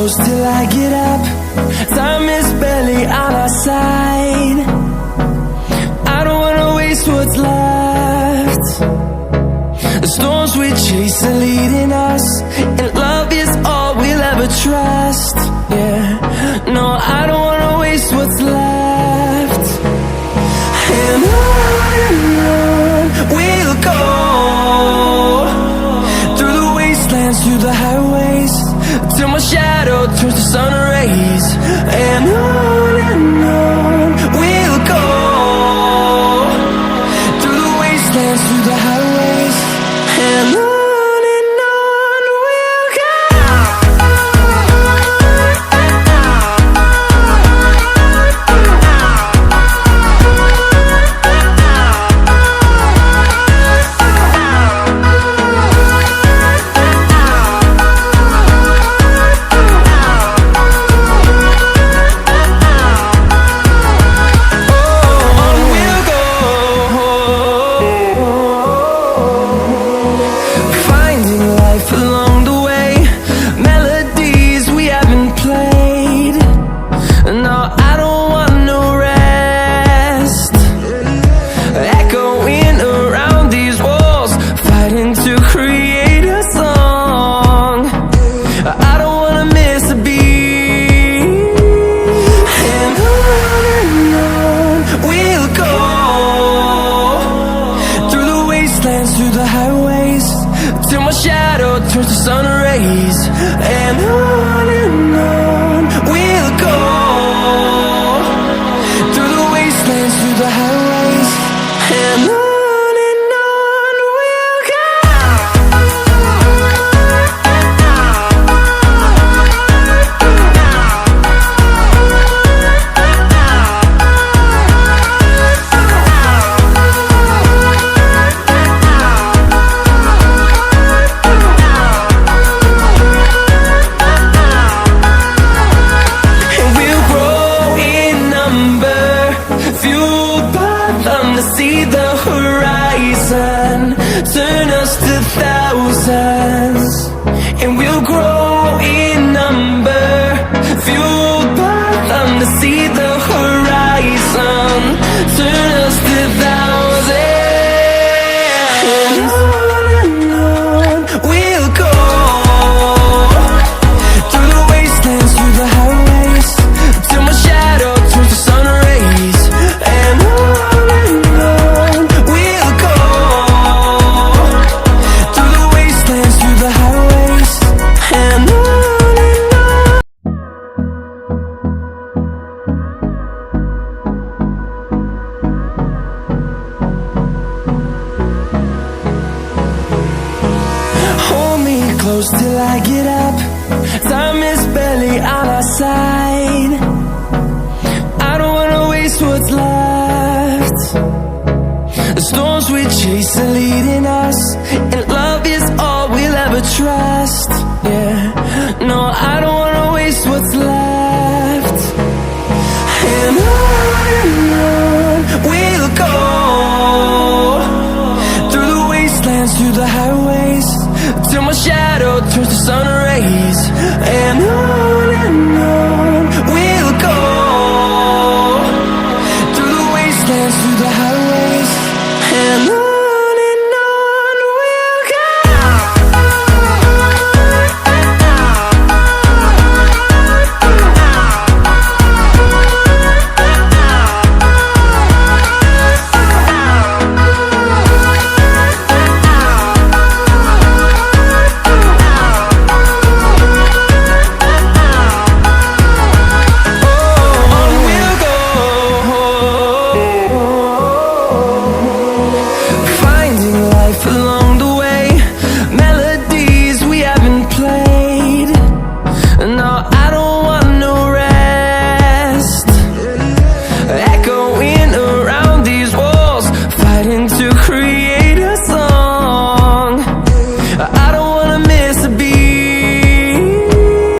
close till I get up. Time is barely on our side. I don't wanna waste what's left. The storms we chase are leading us, and love is all we'll ever trust. Yeah, no, I don't wanna waste what's left. And on we'll go, through the wastelands, through the highways, till my shadow turns to sun rays. And on we'll go, through the wastelands, through the highways, and on we'll go. Through the highways, till my shadow turns to sun rays. And on we'll go, through the wastelands, through the highways, and on we'll go. To see the horizon turn us to thousands, and we'll grow in number, fueled by them. To see the horizon turn us to thousands, and on we'll go, through the wastelands, through the highways, till my shadow turns to sun rays. And close till I get up. Time is barely on our side. I don't wanna waste what's left. The storms we chase are leading us, and love is all we'll ever trust. Yeah, no, I don't wanna waste what's left. And on we'll go, through the wastelands, through the highways, till my shadow turns to sun rays. And on we'll go, through the wastelands, through the highways, and on we'll go. I don't